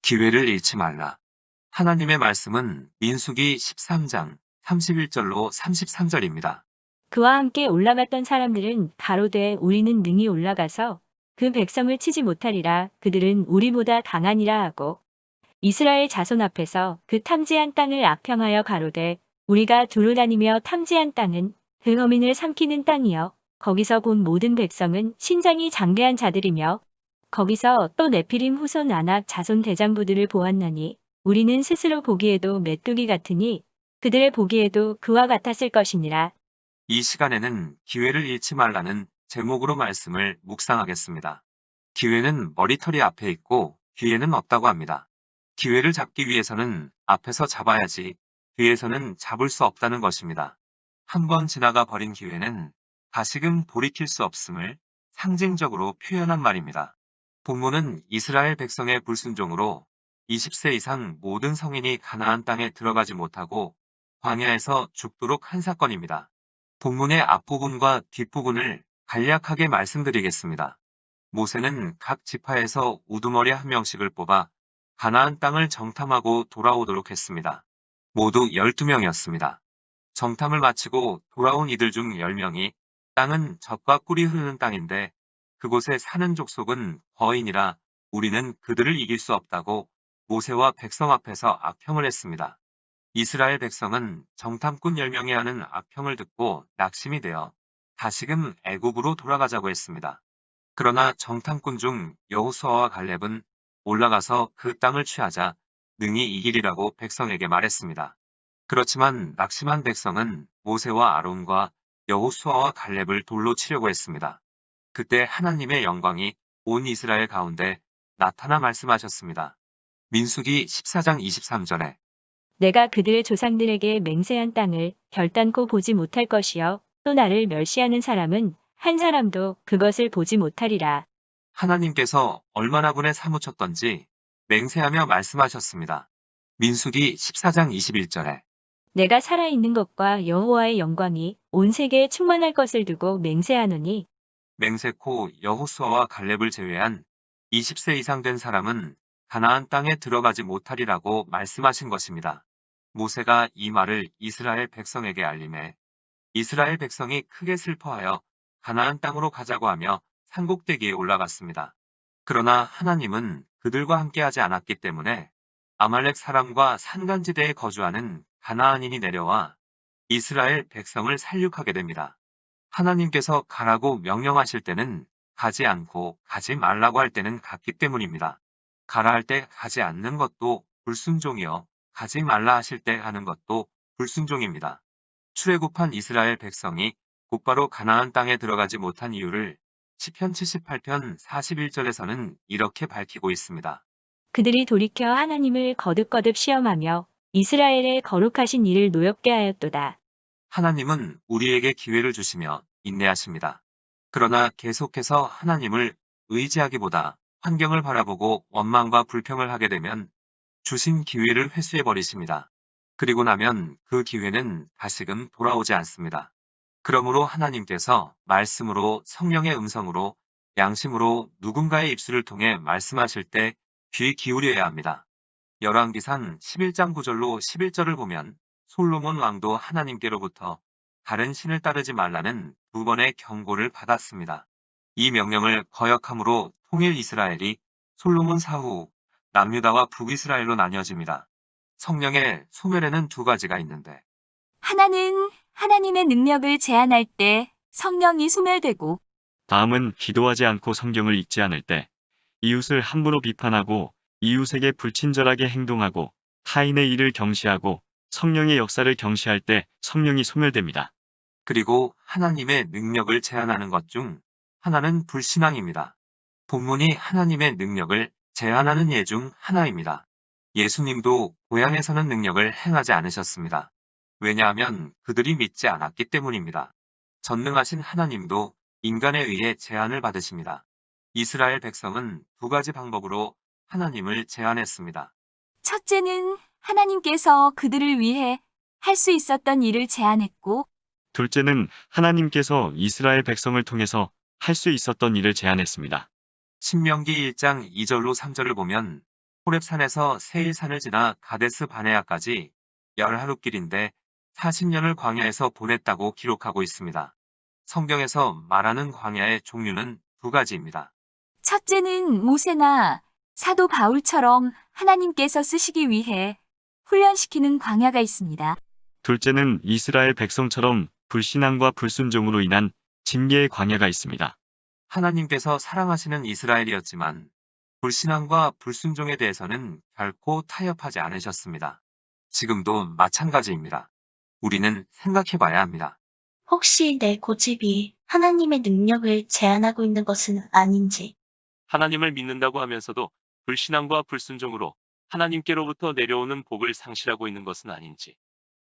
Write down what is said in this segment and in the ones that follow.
기회를 잃지 말라. 하나님의 말씀은 민수기 13장 31절로 33절입니다. 그와 함께 올라갔던 사람들은 가로되 우리는 능히 올라가서 그 백성을 치지 못하리라. 그들은 우리보다 강하니라 하고 이스라엘 자손 앞에서 그 탐지한 땅을 악평하여 가로되 우리가 두루 다니며 탐지한 땅은 그 허민을 삼키는 땅이여 거기서 본 모든 백성은 신장이 장대한 자들이며 거기서 또 네피림 후손 아낙 자손 대장부들을 보았나니 우리는 스스로 보기에도 메뚜기 같으니 그들의 보기에도 그와 같았을 것이니라. 이 시간에는 기회를 잃지 말라는 제목으로 말씀을 묵상하겠습니다. 기회는 머리털이 앞에 있고 뒤에는 없다고 합니다. 기회를 잡기 위해서는 앞에서 잡아야지 뒤에서는 잡을 수 없다는 것입니다. 한번 지나가 버린 기회는 다시금 돌이킬 수 없음을 상징적으로 표현한 말입니다. 본문은 이스라엘 백성의 불순종으로 20세 이상 모든 성인이 가나안 땅에 들어가지 못하고 광야에서 죽도록 한 사건입니다. 본문의 앞부분과 뒷부분을 간략하게 말씀드리겠습니다. 모세는 각 지파에서 우두머리 한 명씩을 뽑아 가나안 땅을 정탐하고 돌아오도록 했습니다. 모두 12명이었습니다. 정탐을 마치고 돌아온 이들 중 10명이 땅은 젖과 꿀이 흐르는 땅인데 그곳에 사는 족속은 거인이라 우리는 그들을 이길 수 없다고 모세와 백성 앞에서 악평을 했습니다. 이스라엘 백성은 정탐꾼 10명이 하는 악평을 듣고 낙심이 되어 다시금 애굽으로 돌아가자고 했습니다. 그러나 정탐꾼 중 여호수아와 갈렙은 올라가서 그 땅을 취하자 능히 이기리라고 백성에게 말했습니다. 그렇지만 낙심한 백성은 모세와 아론과 여호수아와 갈렙을 돌로 치려고 했습니다. 그때 하나님의 영광이 온 이스라엘 가운데 나타나 말씀하셨습니다. 민수기 14장 23절에 내가 그들의 조상들에게 맹세한 땅을 결단코 보지 못할 것이요 또 나를 멸시하는 사람은 한 사람도 그것을 보지 못하리라. 하나님께서 얼마나 분에 사무쳤던지 맹세하며 말씀하셨습니다. 민수기 14장 21절에 내가 살아있는 것과 여호와의 영광이 온 세계에 충만할 것을 두고 맹세하노니 맹세코 여호수아와 갈렙을 제외한 20세 이상 된 사람은 가나안 땅에 들어가지 못하리라고 말씀하신 것입니다. 모세가 이 말을 이스라엘 백성에게 알림해 이스라엘 백성이 크게 슬퍼하여 가나안 땅으로 가자고 하며 산꼭대기에 올라갔습니다. 그러나 하나님은 그들과 함께하지 않았기 때문에 아말렉 사람과 산간지대에 거주하는 가나안인이 내려와 이스라엘 백성을 살육하게 됩니다. 하나님께서 가라고 명령하실 때는 가지 않고 가지 말라고 할 때는 갔기 때문입니다. 가라 할 때 가지 않는 것도 불순종이요 가지 말라 하실 때 하는 것도 불순종입니다. 출애굽한 이스라엘 백성이 곧바로 가나안 땅에 들어가지 못한 이유를 시편 78편 41절에서는 이렇게 밝히고 있습니다. 그들이 돌이켜 하나님을 거듭거듭 시험하며 이스라엘의 거룩하신 이를 노엽게 하였도다. 하나님은 우리에게 기회를 주시며 인내하십니다. 그러나 계속해서 하나님을 의지하기보다 환경을 바라보고 원망과 불평을 하게 되면 주신 기회를 회수해 버리십니다. 그리고 나면 그 기회는 다시금 돌아오지 않습니다. 그러므로 하나님께서 말씀으로 성령의 음성으로 양심으로 누군가의 입술을 통해 말씀하실 때 귀 기울여야 합니다. 열왕기상 11장 9절로 11절을 보면 솔로몬 왕도 하나님께로부터 다른 신을 따르지 말라는 2번의 경고를 받았습니다. 이 명령을 거역함으로 통일 이스라엘이 솔로몬 사후 남유다와 북이스라엘로 나뉘어집니다. 성령의 소멸에는 두 가지가 있는데 하나는 하나님의 능력을 제한할 때 성령이 소멸되고 다음은 기도하지 않고 성경을 읽지 않을 때 이웃을 함부로 비판하고 이웃에게 불친절하게 행동하고 타인의 일을 경시하고 성령의 역사를 경시할 때 성령이 소멸됩니다. 그리고 하나님의 능력을 제한하는 것 중 하나는 불신앙입니다. 본문이 하나님의 능력을 제한하는 예 중 하나입니다. 예수님도 고향에서는 능력을 행하지 않으셨습니다. 왜냐하면 그들이 믿지 않았기 때문입니다. 전능하신 하나님도 인간에 의해 제한을 받으십니다. 이스라엘 백성은 두 가지 방법으로 하나님을 제한했습니다. 첫째는 하나님께서 그들을 위해 할 수 있었던 일을 제한했고 둘째는 하나님께서 이스라엘 백성을 통해서 할 수 있었던 일을 제안했습니다. 신명기 1장 2절로 3절을 보면 호렙산에서 세일산을 지나 가데스 바네아까지 열하루길인데 40년을 광야에서 보냈다고 기록하고 있습니다. 성경에서 말하는 광야의 종류는 두 가지입니다. 첫째는 모세나 사도 바울처럼 하나님께서 쓰시기 위해 훈련시키는 광야가 있습니다. 둘째는 이스라엘 백성처럼 불신앙과 불순종으로 인한 징계의 광야가 있습니다. 하나님께서 사랑하시는 이스라엘이었지만 불신앙과 불순종에 대해서는 결코 타협하지 않으셨습니다. 지금도 마찬가지입니다. 우리는 생각해 봐야 합니다. 혹시 내 고집이 하나님의 능력을 제한하고 있는 것은 아닌지. 하나님을 믿는다고 하면서도 불신앙과 불순종으로 하나님께로부터 내려오는 복을 상실하고 있는 것은 아닌지.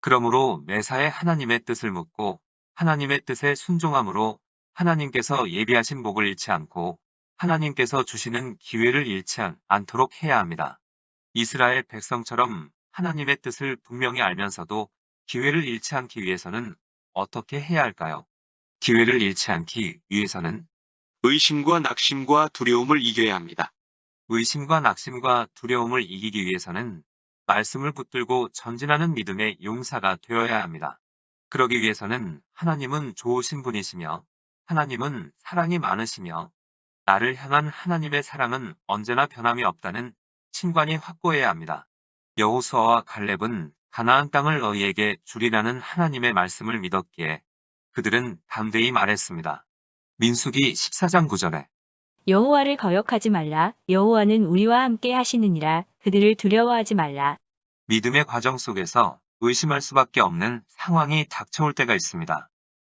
그러므로 매사에 하나님의 뜻을 묻고 하나님의 뜻에 순종함으로 하나님께서 예비하신 복을 잃지 않고 하나님께서 주시는 기회를 잃지 않도록 해야 합니다. 이스라엘 백성처럼 하나님의 뜻을 분명히 알면서도 기회를 잃지 않기 위해서는 어떻게 해야 할까요? 기회를 잃지 않기 위해서는 의심과 낙심과 두려움을 이겨야 합니다. 의심과 낙심과 두려움을 이기기 위해서는 말씀을 붙들고 전진하는 믿음의 용사가 되어야 합니다. 그러기 위해서는 하나님은 좋으신 분이시며 하나님은 사랑이 많으시며 나를 향한 하나님의 사랑은 언제나 변함이 없다는 신관이 확고해야 합니다. 여호수아와 갈렙은 가나안 땅을 너희에게 주리라는 하나님의 말씀을 믿었기에 그들은 담대히 말했습니다. 민수기 14장 9절에 여호와를 거역하지 말라. 여호와는 우리와 함께 하시느니라. 그들을 두려워하지 말라. 믿음의 과정 속에서 의심할 수밖에 없는 상황이 닥쳐올 때가 있습니다.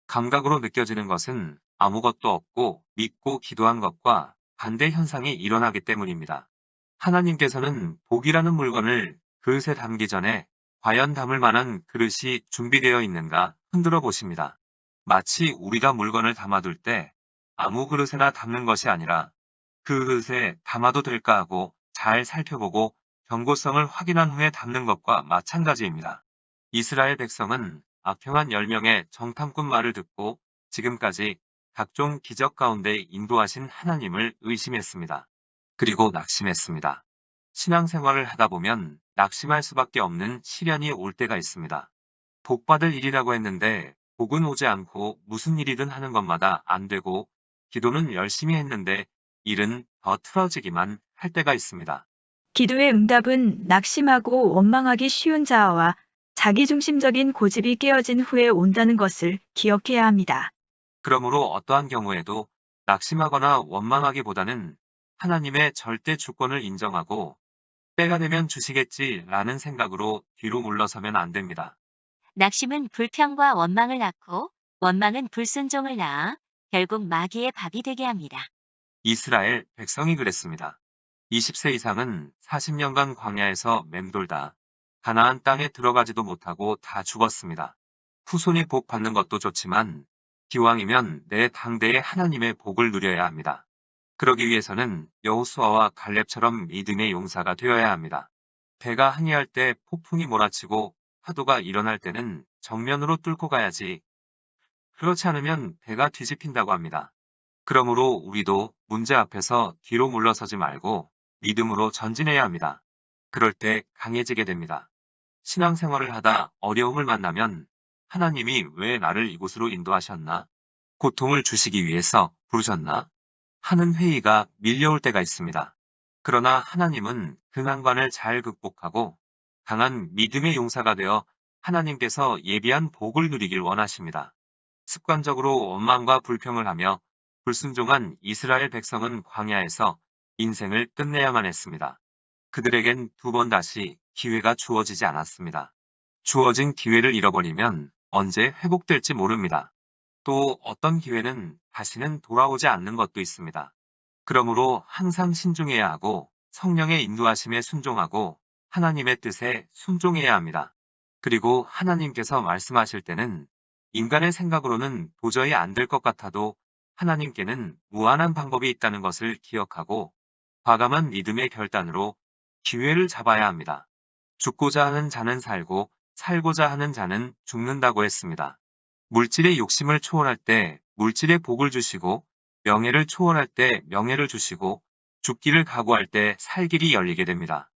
감각으로 느껴지는 것은 아무것도 없고 믿고 기도한 것과 반대 현상이 일어나기 때문입니다. 하나님께서는 복이라는 물건을 그릇에 담기 전에 과연 담을 만한 그릇이 준비되어 있는가 흔들어 보십니다. 마치 우리가 물건을 담아둘 때 아무 그릇에나 담는 것이 아니라 그 그릇에 담아도 될까 하고 잘 살펴보고 경고성을 확인한 후에 담는 것과 마찬가지입니다. 이스라엘 백성은 악평한 10명의 정탐꾼 말을 듣고 지금까지 각종 기적 가운데 인도하신 하나님을 의심했습니다. 그리고 낙심했습니다. 신앙생활을 하다 보면 낙심할 수밖에 없는 시련이 올 때가 있습니다. 복받을 일이라고 했는데 복은 오지 않고 무슨 일이든 하는 것마다 안 되고 기도는 열심히 했는데 일은 더 틀어지기만 할 때가 있습니다. 기도의 응답은 낙심하고 원망하기 쉬운 자아와 자기중심적인 고집이 깨어진 후에 온다는 것을 기억해야 합니다. 그러므로 어떠한 경우에도 낙심하거나 원망하기보다는 하나님의 절대 주권을 인정하고 때가 되면 주시겠지라는 생각으로 뒤로 물러서면 안 됩니다. 낙심은 불평과 원망을 낳고 원망은 불순종을 낳아 결국 마귀의 밥이 되게 합니다. 이스라엘 백성이 그랬습니다. 20세 이상은 40년간 광야에서 맴돌다 가나안 땅에 들어가지도 못하고 다 죽었습니다. 후손이 복 받는 것도 좋지만 기왕이면 내 당대의 하나님의 복을 누려야 합니다. 그러기 위해서는 여호수아와 갈렙처럼 믿음의 용사가 되어야 합니다. 배가 항해할 때 폭풍이 몰아치고 파도가 일어날 때는 정면으로 뚫고 가야지. 그렇지 않으면 배가 뒤집힌다고 합니다. 그러므로 우리도 문제 앞에서 뒤로 물러서지 말고 믿음으로 전진해야 합니다. 그럴 때 강해지게 됩니다. 신앙생활을 하다 어려움을 만나면 하나님이 왜 나를 이곳으로 인도하셨나? 고통을 주시기 위해서 부르셨나? 하는 회의가 밀려올 때가 있습니다. 그러나 하나님은 그 난관을 잘 극복하고 강한 믿음의 용사가 되어 하나님께서 예비한 복을 누리길 원하십니다. 습관적으로 원망과 불평을 하며 불순종한 이스라엘 백성은 광야에서 인생을 끝내야만 했습니다. 그들에겐 두 번 다시 기회가 주어지지 않았습니다. 주어진 기회를 잃어버리면 언제 회복될지 모릅니다. 또 어떤 기회는 다시는 돌아오지 않는 것도 있습니다. 그러므로 항상 신중해야 하고 성령의 인도하심에 순종하고 하나님의 뜻에 순종해야 합니다. 그리고 하나님께서 말씀하실 때는 인간의 생각으로는 도저히 안 될 것 같아도 하나님께는 무한한 방법이 있다는 것을 기억하고 과감한 믿음의 결단으로 기회를 잡아야 합니다. 죽고자 하는 자는 살고 살고자 하는 자는 죽는다고 했습니다. 물질의 욕심을 초월할 때 물질의 복을 주시고 명예를 초월할 때 명예를 주시고 죽기를 각오할 때 살 길이 열리게 됩니다.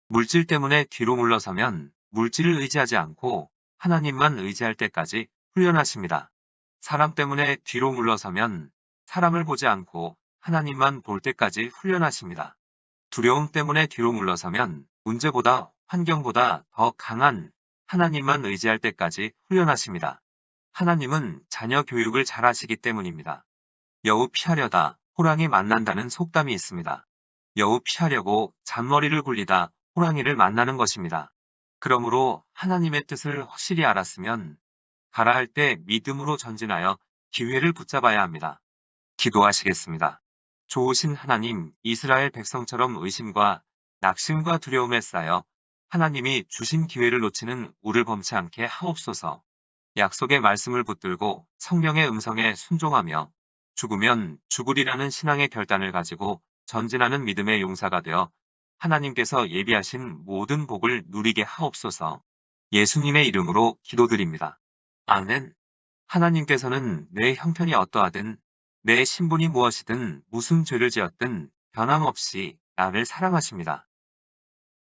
물질 때문에 뒤로 물러서면 물질을 의지하지 않고 하나님만 의지할 때까지 훈련하십니다. 사람 때문에 뒤로 물러서면 사람을 보지 않고 하나님만 볼 때까지 훈련하십니다. 두려움 때문에 뒤로 물러서면 문제보다 환경보다 더 강한 하나님만 의지할 때까지 훈련하십니다. 하나님은 자녀 교육을 잘 하시기 때문입니다. 여우 피하려다 호랑이 만난다는 속담이 있습니다. 여우 피하려고 잔머리를 굴리다 호랑이를 만나는 것입니다. 그러므로 하나님의 뜻을 확실히 알았으면 가라 할 때 믿음으로 전진하여 기회를 붙잡아야 합니다. 기도하시겠습니다. 좋으신 하나님, 이스라엘 백성처럼 의심과 낙심과 두려움에 쌓여 하나님이 주신 기회를 놓치는 우를 범치 않게 하옵소서. 약속의 말씀을 붙들고 성령의 음성에 순종하며 죽으면 죽으리라는 신앙의 결단을 가지고 전진하는 믿음의 용사가 되어 하나님께서 예비하신 모든 복을 누리게 하옵소서. 예수님의 이름으로 기도드립니다. 아멘. 하나님께서는 내 형편이 어떠하든 내 신분이 무엇이든 무슨 죄를 지었든 변함없이 나를 사랑하십니다.